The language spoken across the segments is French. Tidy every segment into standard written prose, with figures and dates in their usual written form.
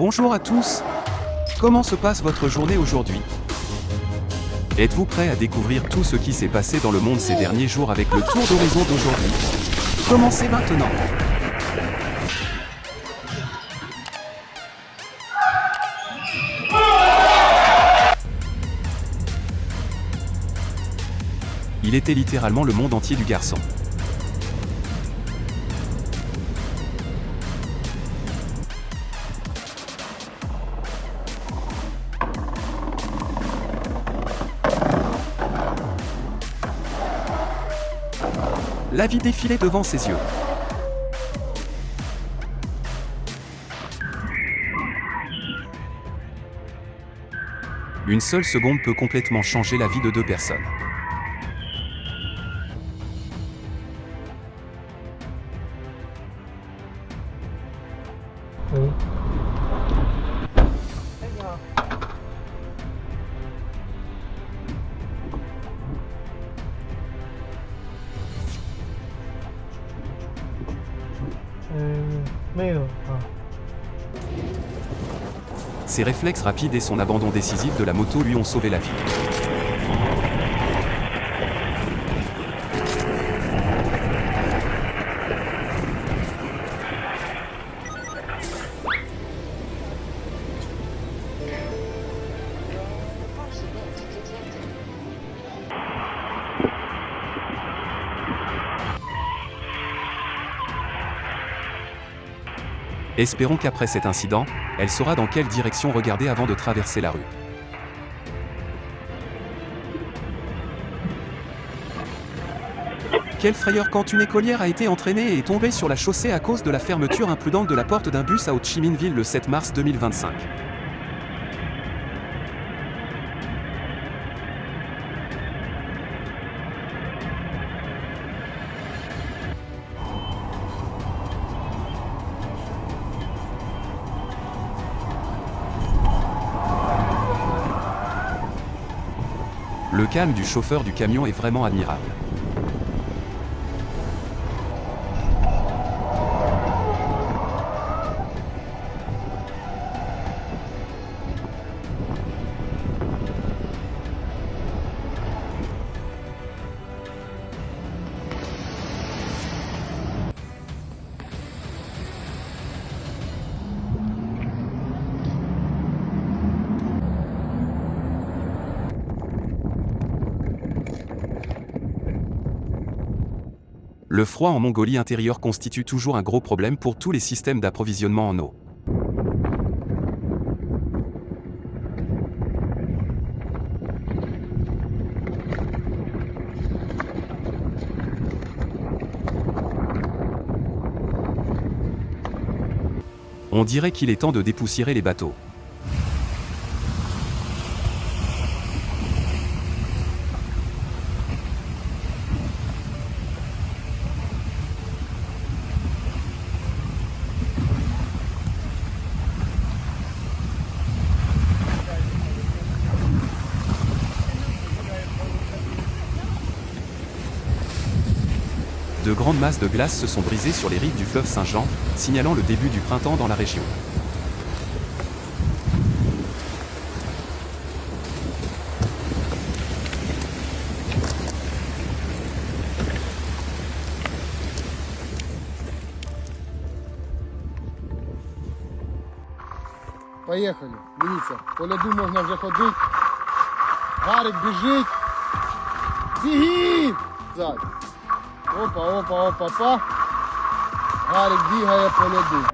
Bonjour à tous. Comment se passe votre journée aujourd'hui? Êtes-vous prêt à découvrir tout ce qui s'est passé dans le monde ces derniers jours avec le tour d'horizon d'aujourd'hui? Commencez maintenant. Il était littéralement le monde entier du garçon. La vie défilait devant ses yeux. Une seule seconde peut complètement changer la vie de deux personnes. Ses réflexes rapides et son abandon décisif de la moto lui ont sauvé la vie. Espérons qu'après cet incident, elle saura dans quelle direction regarder avant de traverser la rue. Quelle frayeur quand une écolière a été entraînée et est tombée sur la chaussée à cause de la fermeture imprudente de la porte d'un bus à Ho Chi Minh Ville le 7 mars 2025. Le calme du chauffeur du camion est vraiment admirable. Le froid en Mongolie intérieure constitue toujours un gros problème pour tous les systèmes d'approvisionnement en eau. On dirait qu'il est temps de dépoussiérer les bateaux. De grandes masses de glace se sont brisées sur les rives du fleuve Saint-Jean, signalant le début du printemps dans la région. Поїхали. Дивіться, по льоду можна вже ходити. Гарик біжить. Бігіть! Ззаді. Опа, опа, опа, опа. Гарик бігає по льоду.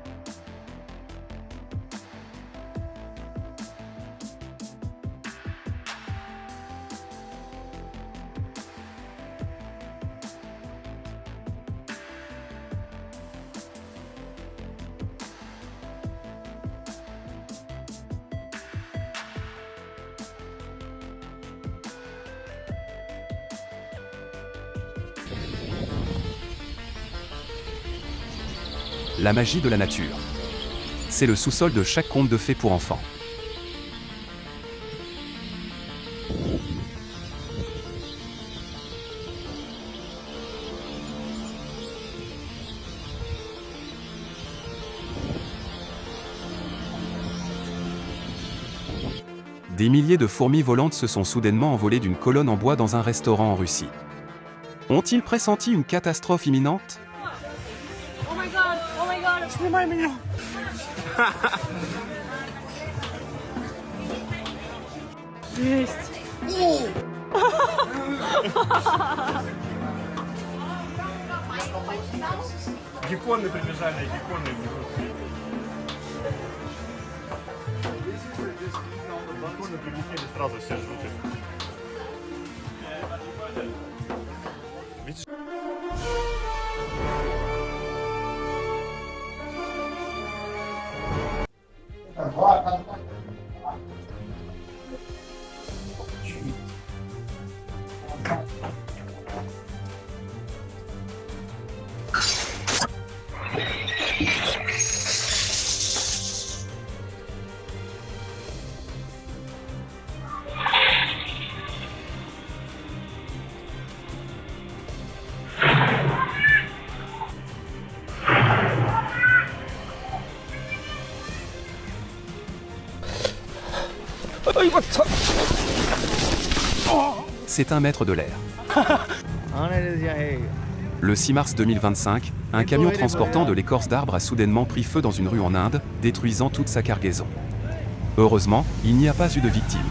La magie de la nature. C'est le sous-sol de chaque conte de fées pour enfants. Des milliers de fourmis volantes se sont soudainement envolées d'une colonne en bois dans un restaurant en Russie. Ont-ils pressenti une catastrophe imminente? Oh my god, sнимай меня. Жесть. Гекконы прибежали, гекконы. Гекконы прилетели сразу, все жрут их. Видишь? C'est un maître de l'air. Le 6 mars 2025, un camion transportant de l'écorce d'arbre a soudainement pris feu dans une rue en Inde, détruisant toute sa cargaison. Heureusement, il n'y a pas eu de victimes.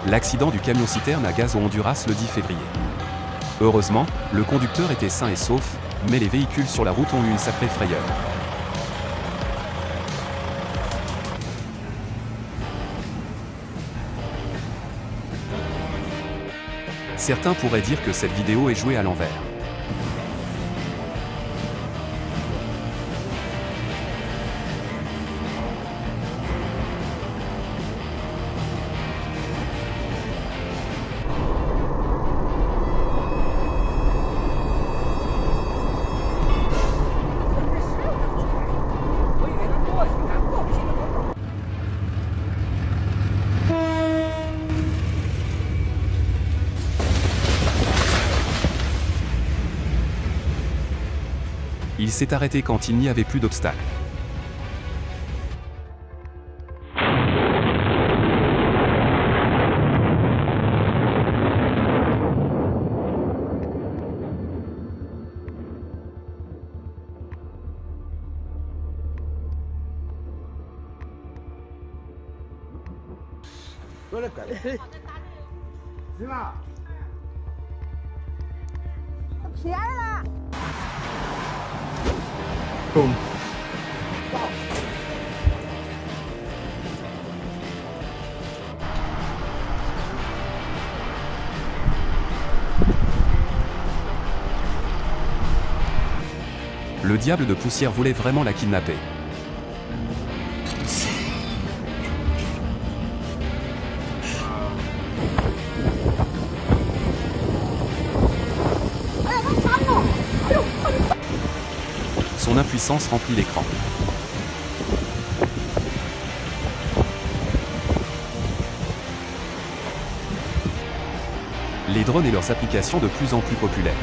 L'accident du camion-citerne à gaz au Honduras le 10 février. Heureusement, le conducteur était sain et sauf, mais les véhicules sur la route ont eu une sacrée frayeur. Certains pourraient dire que cette vidéo est jouée à l'envers. Il s'est arrêté quand il n'y avait plus d'obstacles. Le diable de poussière voulait vraiment la kidnapper. Son impuissance remplit l'écran. Les drones et leurs applications de plus en plus populaires.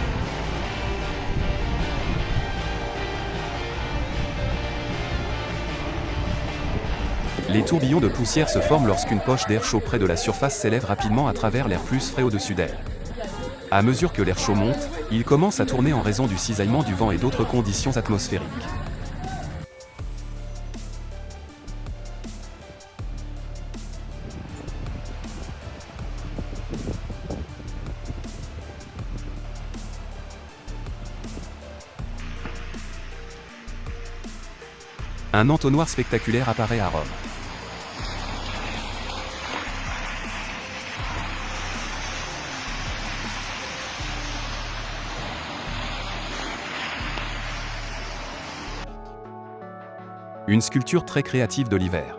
Les tourbillons de poussière se forment lorsqu'une poche d'air chaud près de la surface s'élève rapidement à travers l'air plus frais au-dessus d'elle. À mesure que l'air chaud monte, il commence à tourner en raison du cisaillement du vent et d'autres conditions atmosphériques. Un entonnoir spectaculaire apparaît à Rome. Une sculpture très créative de l'hiver.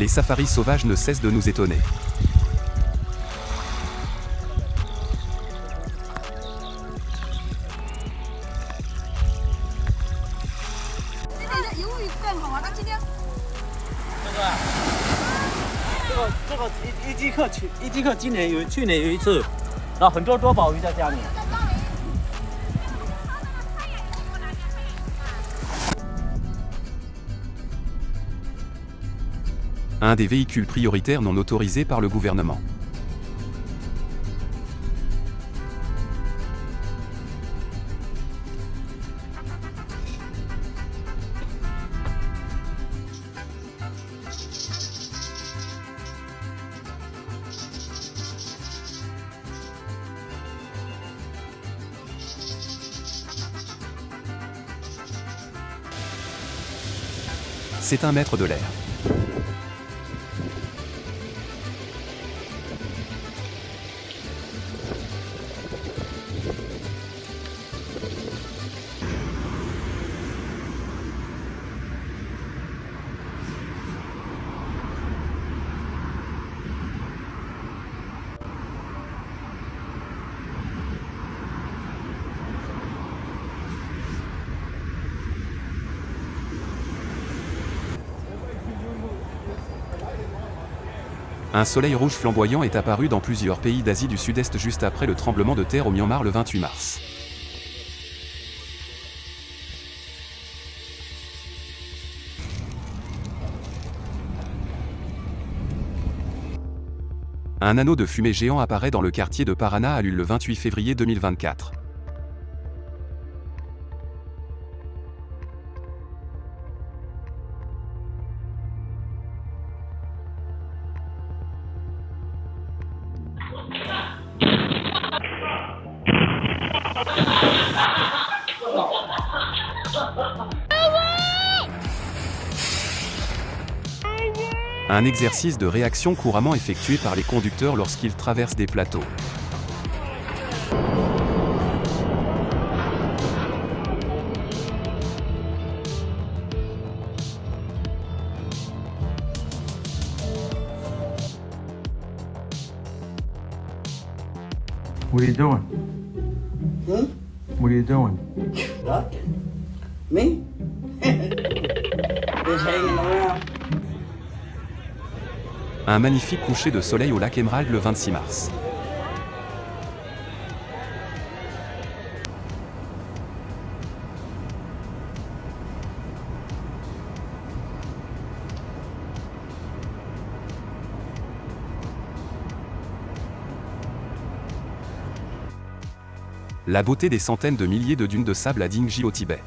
Les safaris sauvages ne cessent de nous étonner. Un des véhicules prioritaires non autorisés par le gouvernement. C'est un maître de l'air. Un soleil rouge flamboyant est apparu dans plusieurs pays d'Asie du Sud-Est juste après le tremblement de terre au Myanmar le 28 mars. Un anneau de fumée géant apparaît dans le quartier de Parana à Lul le 28 février 2024. Un exercice de réaction couramment effectué par les conducteurs lorsqu'ils traversent des plateaux. What are you doing? What are you doing? Nothing. Me? Just hanging around. Un magnifique coucher de soleil au lac Emerald le 26 mars. La beauté des centaines de milliers de dunes de sable à Dingji au Tibet.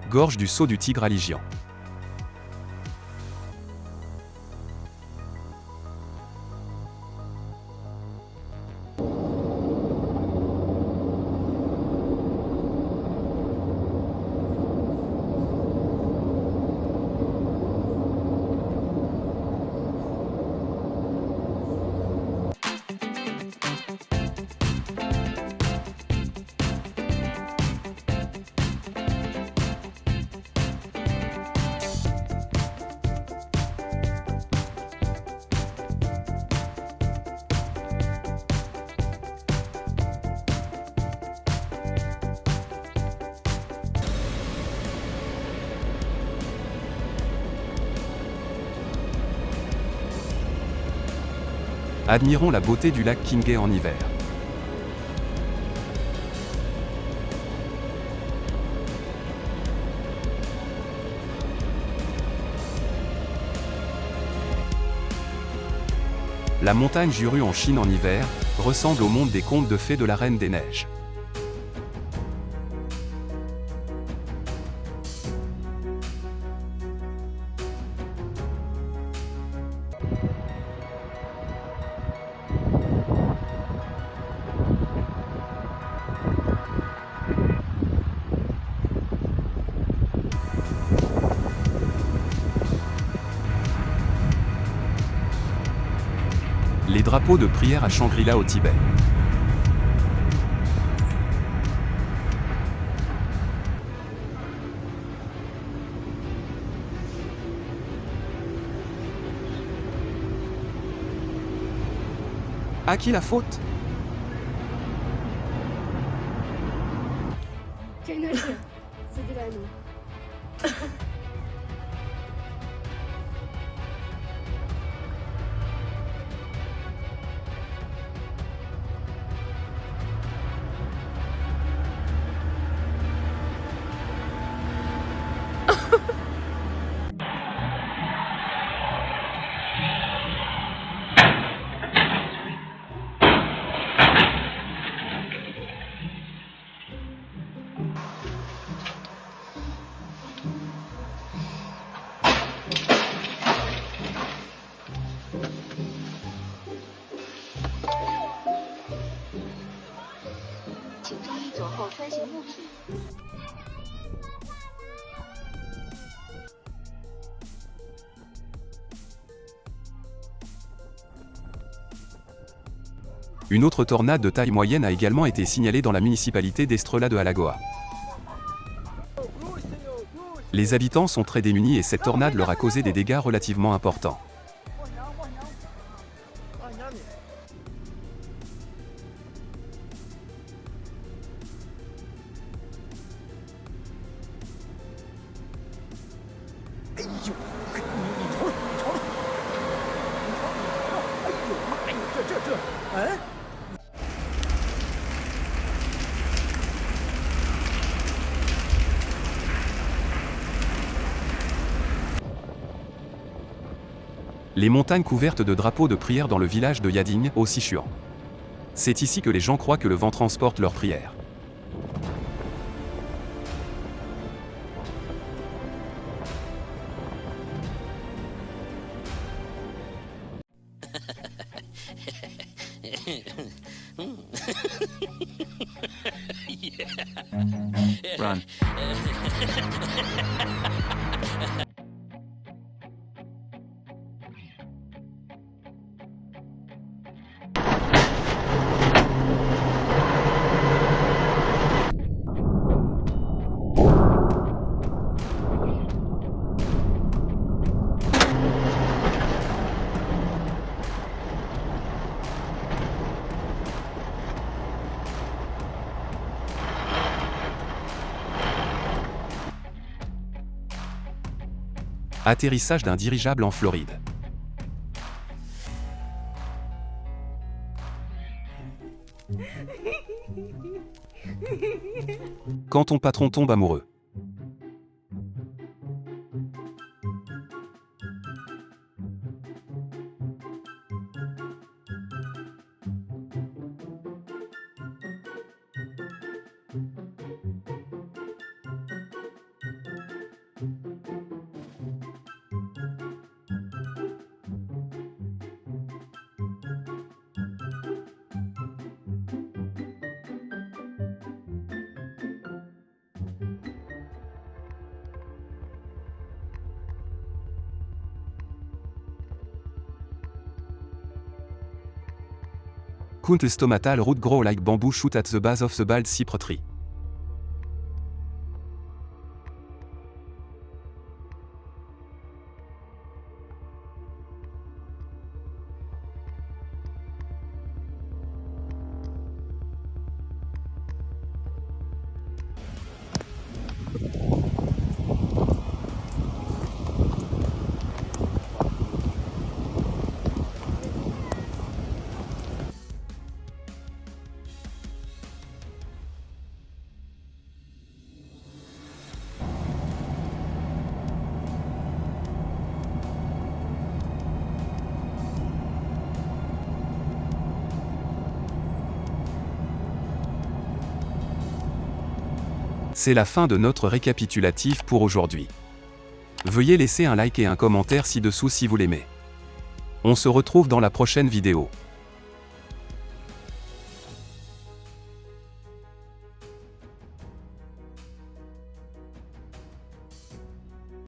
Gorge du Sceau du Tigre à Lijian. Admirons la beauté du lac Qinghai en hiver. La montagne Juru en Chine en hiver ressemble au monde des contes de fées de la Reine des Neiges. Les drapeaux de prière à Shangri-La au Tibet. À qui la faute? C'est de la nous. Une autre tornade de taille moyenne a également été signalée dans la municipalité d'Estrela de Alagoas. Les habitants sont très démunis et cette tornade leur a causé des dégâts relativement importants. Les montagnes couvertes de drapeaux de prière dans le village de Yading, au Sichuan. C'est ici que les gens croient que le vent transporte leurs prières. Run. Atterrissage d'un dirigeable en Floride. Quand ton patron tombe amoureux. Stomatal root grow like bamboo shoot at the base of the bald cypress tree. C'est la fin de notre récapitulatif pour aujourd'hui. Veuillez laisser un like et un commentaire ci-dessous si vous l'aimez. On se retrouve dans la prochaine vidéo.